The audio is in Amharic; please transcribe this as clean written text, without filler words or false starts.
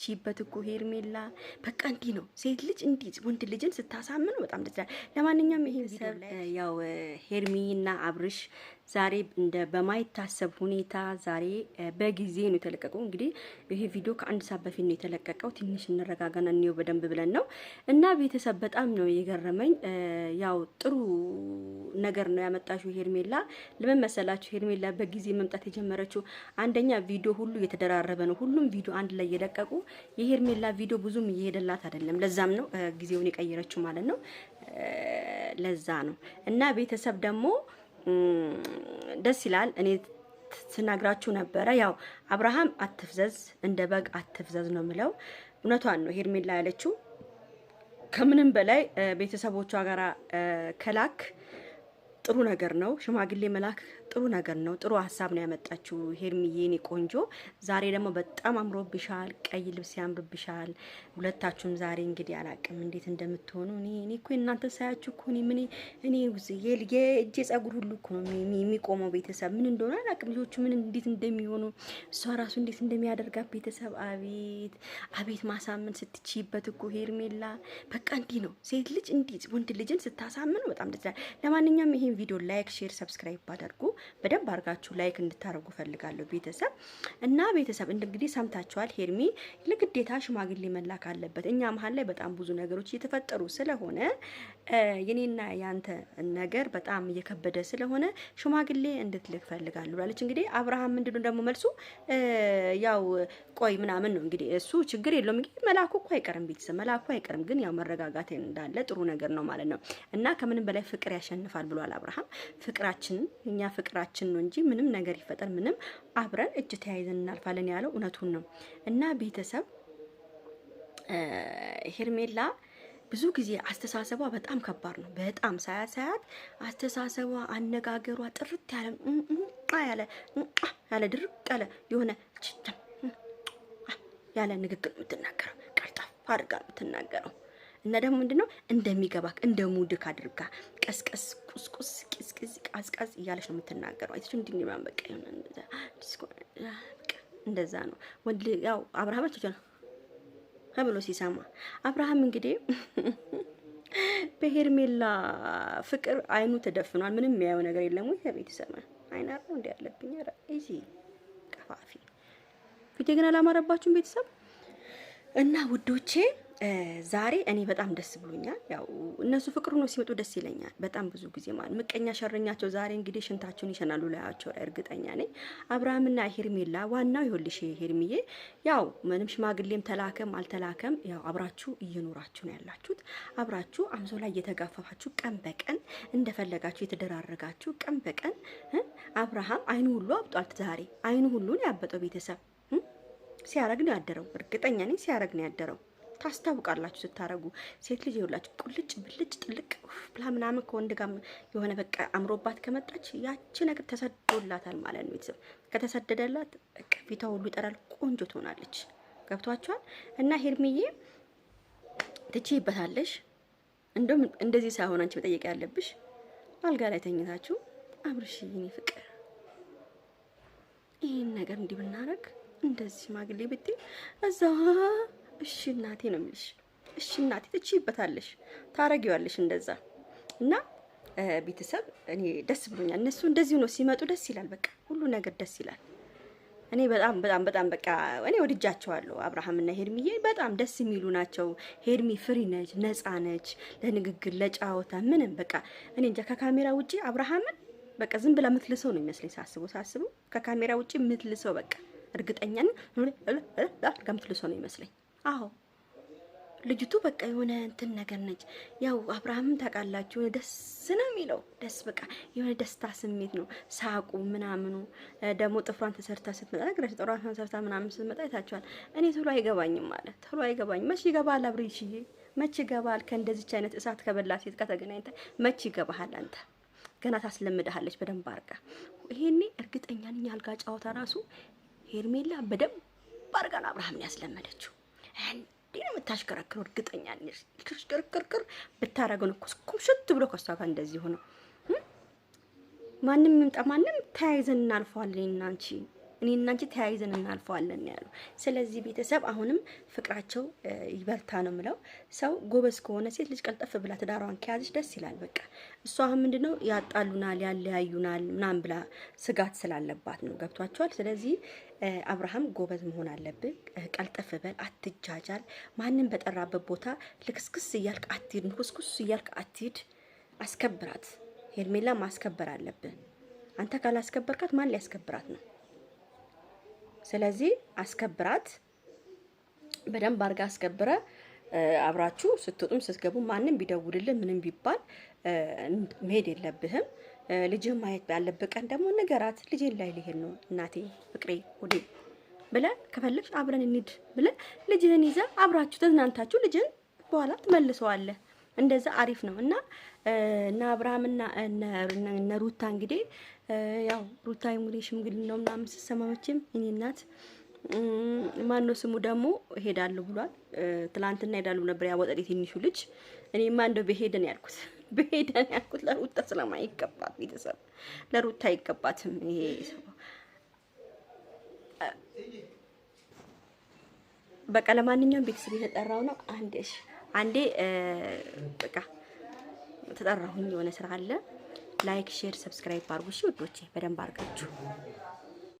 ቺበት እኮ ሄርሜላ በቃ እንዲህ ነው። ሴት ልጅ እንዲህ ወንድ ልጅን ስታሳምን በጣም ደስ ይላል። ለማንኛውም ይሄ ያው ሄርሚና አብርሽ ዛሬ እንደ በማይታሰብ ሁኔታ ዛሬ በጊዜ ነው የተለቀቀው። እንግዲህ ይሄ ቪዲዮ ከአንድ ሰዓት በፊት ነው የተለቀቀው። ትንሽ እንረጋጋና እንየው በደንብ ብለን ነው እና ቤተሰብ በጣም ነው የገረመኝ። ያው ጥሩ ነገር ነው ያመጣችው ሄርሜላ። ለምን መሰላችሁ? ሄርሜላ በጊዜ መምጣት የጀመረችው አንደኛ ቪዲዮ ሁሉ የተደራረበ ነው። ሁሉም ቪዲዮ አንድ ላይ የለቀቁ የሄርሜላ ቪዲዮ ብዙም እየሄደላት አይደለም። ለዛም ነው ጊዜውን የቀየረችው ማለት ነው። ለዛ ነው እና ቤተሰብ ደግሞ ደስ ይላል። እኔ ስናግራችሁ ነበረ። ያው አብርሃም አትፍዘዝ፣ እንደ በግ አትፍዘዝ ነው የምለው። እውነቷን ነው ሄርሜላ ያለችው። ከምንም በላይ ቤተሰቦቿ ጋራ ከላክ ጥሩ ነገር ነው። ሽማግሌ መላክ ጥሩ ነገር ነው። ጥሩ ሀሳብ ነው ያመጣችው ሄርሚዬ፣ እኔ ቆንጆ። ዛሬ ደግሞ በጣም አምሮብሻል። ቀይ ልብስ ያምርብሻል። ሁለታችሁም ዛሬ እንግዲህ አላቅም እንዴት እንደምትሆኑ። እኔ እኮ እናንተ ሳያችሁ እኮ እኔ የእጄ ጸጉር ሁሉ እኮ ነው የሚቆመው። ቤተሰብ ምን እንደሆነ አላቅም። ልጆቹ ምን እንዴት እንደሚሆኑ እሷ ራሱ እንዴት እንደሚያደርጋት ቤተሰብ። አቤት አቤት ማሳመን ስትችይበት እኮ ሄርሜላ። በቃ እንዲህ ነው ሴት ልጅ እንዲህ ወንድ ልጅን ስታሳምን በጣም ደስ ይላል። ለማንኛውም ይሄን ቪዲዮ ላይክ፣ ሼር፣ ሰብስክራይብ አድርጉ። በደንብ አድርጋችሁ ላይክ እንድታደርጉ ፈልጋለሁ ቤተሰብ። እና ቤተሰብ እንግዲህ ሰምታችኋል። ሄርሚ ለግዴታ ሽማግሌ መላክ አለበት። እኛ መሀል ላይ በጣም ብዙ ነገሮች እየተፈጠሩ ስለሆነ የኔና ያንተ ነገር በጣም እየከበደ ስለሆነ ሽማግሌ እንድትልክ ፈልጋለሁ ብላለች። እንግዲህ አብርሃም ምንድነው ደግሞ መልሱ? ያው ቆይ ምናምን ነው እንግዲህ እሱ ችግር የለውም እንግዲህ መላኩ እኮ አይቀርም ቤተሰብ፣ መላኩ አይቀርም። ግን ያው መረጋጋት እንዳለ ጥሩ ነገር ነው ማለት ነው። እና ከምንም በላይ ፍቅር ያሸንፋል ብሏል አብርሃም። ፍቅራችን እኛ ፍቅራችን ነው እንጂ ምንም ነገር ይፈጠር ምንም አብረን እጅ ተያይዘን እናልፋለን ያለው እውነቱን ነው። እና ቤተሰብ ሄርሜላ ብዙ ጊዜ አስተሳሰቧ በጣም ከባድ ነው። በጣም ሳያት አስተሳሰቧ፣ አነጋገሯ ጥርት ያለ ድርቅ ያለ የሆነ ያለ ንግግር የምትናገረው ቀልጣፋ አድርጋ የምትናገረው እና ደግሞ ምንድነው እንደሚገባክ እንደ ሙድክ አድርጋ ቀስቀስ ቁስቁስ ቂስቂስ ቃስቃስ እያለች ነው የምትናገረው። አይተሽ እንዲህ ማንበቀ እንደዛ ነው ወንድ ያው አብርሃም ነው ብሎ ሲሰማ አብርሃም እንግዲህ በሄርሜላ ፍቅር አይኑ ተደፍኗል። ምንም የሚያየው ነገር የለም ወይ ቤተሰብ አይናር ነው እንዴ ያለብኝ ኧረ እሺ ቀፋፊ ፊቴ ግን አላማረባችሁም ቤተሰብ እና ውዶቼ። ዛሬ እኔ በጣም ደስ ብሎኛል። ያው እነሱ ፍቅሩ ነው ሲመጡ ደስ ይለኛል በጣም ብዙ ጊዜ ማለት ምቀኛ ሸረኛቸው ዛሬ እንግዲህ ሽንታቸውን ይሸናሉ ላያቸው ላይ እርግጠኛ ነኝ። አብርሃምና ሄርሜላ ዋናው ይኸውልሽ ሄርሚዬ፣ ያው ምንም ሽማግሌም ተላከም አልተላከም ያው አብራችሁ እየኖራችሁ ነው ያላችሁት። አብራችሁ አንሶላ እየተጋፈፋችሁ ቀን በቀን እንደፈለጋችሁ የተደራረጋችሁ ቀን በቀን አብርሃም አይኑ ሁሉ አብጧል። ዛሬ አይኑ ሁሉ ነው ያበጠው ቤተሰብ። ሲያረግ ነው ያደረው። እርግጠኛ ነኝ ሲያረግ ነው ያደረው። ታስታውቃላችሁ ስታረጉ ሴት ልጅ ይኸውላችሁ ቁልጭ ብልጭ ጥልቅ ብላ ምናምን ከወንድ ጋር የሆነ በቃ አምሮባት ከመጣች ያቺ ነገር ተሰዶላታል ማለት ነው ቤተሰብ። ከተሰደደላት በቃ ፊቷ ሁሉ ይጠራል፣ ቆንጆ ትሆናለች። ገብቷችኋል? እና ሄርሚዬ ትችይበታለሽ። እንደውም እንደዚህ ሳይሆን አንቺ መጠየቅ ያለብሽ አልጋ ላይ ተኝታችሁ አብርሽ የኔ ፍቅር ይሄን ነገር እንዲህ ብናረግ እንደዚህ ሽማግሌ ብትይ እዛ እሺ እናቴ ነው የሚልሽ። እሺ እናቴ ትችይበታለሽ፣ ታረጊዋለሽ እንደዛ። እና ቤተሰብ እኔ ደስ ብሎኛል። እነሱ እንደዚህ ነው ሲመጡ ደስ ይላል። በቃ ሁሉ ነገር ደስ ይላል። እኔ በጣም በቃ እኔ ወድጃቸዋለሁ። አብርሃምና ሄርሚዬ በጣም ደስ የሚሉ ናቸው። ሄርሚ ፍሪ ነች፣ ነፃ ነች፣ ለንግግር ለጫወታ ምንም በቃ እኔ እንጃ ከካሜራ ውጪ አብርሃምን በቃ ዝም ብላ የምትልሰው ነው የሚመስለኝ ሳስቡ ከካሜራ ውጪ የምትልሰው በቃ እርግጠኛ ነኝ ከምትልሰው ነው ይመስለኝ። አዎ ልጅቱ በቃ የሆነ እንትን ነገር ነች። ያው አብርሃምም ታውቃላችሁ የሆነ ደስ ነው የሚለው ደስ በቃ የሆነ ደስታ ስሜት ነው ሳቁ ምናምኑ። ደግሞ ጥፍሯን ተሰርታ ስትመጣ ነገራችሁ ጥፍሯን ተሰርታ ምናምን ስትመጣ አይታችኋል። እኔ ቶሎ አይገባኝም ማለት ቶሎ አይገባኝም። መቼ ይገባል አብሬሽዬ? መቼ ይገባል? ከእንደዚች አይነት እሳት ከበላ ሴት ጋር ተገናኝታ መቼ ይገባሃል አንተ? ገና ታስለምድሃለች በደንብ አርጋ። ይሄኔ እርግጠኛ ነኝ አልጋ ጫወታ ራሱ ሄርሜላ በደንብ አርጋ ነው አብርሃምን ያስለመደችው። እንዴ ነው የምታሽከረክረው? እርግጠኛ ነኝ ክርክር ብታረገው ነው ኩምሽት ብሎ ከሷ ጋር እንደዚህ ሆኖ ማንም ይምጣ ማንም ተያይዘን እናልፈዋለን። እናንቺ እኔና አንቺ ተያይዘን እናልፈዋለን ያሉ። ስለዚህ ቤተሰብ አሁንም ፍቅራቸው ይበርታ ነው የምለው። ሰው ጎበዝ ከሆነ ሴት ልጅ ቀልጠፍ ብላ ትዳሯን ከያዘች ደስ ይላል። በቃ እሷ አሁን ምንድነው ያጣሉናል፣ ያለያዩናል ምናምን ብላ ስጋት ስላለባት ነው። ገብቷቸዋል። ስለዚህ አብርሃም ጎበዝ መሆን አለብህ። ቀልጠፍ በል፣ አትጃጃል። ማንም በጠራበት ቦታ ልክስክስ እያልክ አትሂድ፣ ንኩስኩስ እያልክ አትሂድ። አስከብራት። ሄርሜላ ማስከበር አለብህ። አንተ ካላስከበርካት ማን ሊያስከብራት ነው? ስለዚህ አስከብራት፣ በደንብ አድርጋ አስከብረ። አብራችሁ ስትወጡም ስትገቡ ማንም ቢደውልልህ ምንም ቢባል መሄድ የለብህም። ልጅህ ማየት ያለብህ ቀን ደግሞ ንገራት። ልጄን ላይ ልሄድ ነው እናቴ፣ ፍቅሬ፣ ሁዴ ብለህ ከፈለግሽ አብረን እንሂድ ብለህ ልጅህን ይዘህ አብራችሁ ተዝናንታችሁ ልጅህን በኋላ ትመልሰዋለህ። እንደዛ አሪፍ ነው። እና አብርሃምና እነ ሩታ እንግዲህ ያው ሩታ እንግዲህ ሽምግልናው ምናምን ስትሰማዎችም እኔ እናት ማን ነው ስሙ ደግሞ እሄዳለሁ ብሏል። ትላንትና እሄዳለሁ ነበር ያወጣ ትንሹ ልጅ። እኔማ እንደው በሄደን ያልኩት ለሩታ ስለማይገባት ቤተሰብ ለሩታ አይገባትም ይሄ ሰው። በቃ ለማንኛውም ቤተሰብ የተጠራው ነው። አንዴ በቃ ተጠራሁኝ፣ የሆነ ስራ አለ። ላይክ፣ ሼር፣ ሰብስክራይብ አድርጉ። እሺ ውዶቼ በደንብ አድርጋችሁ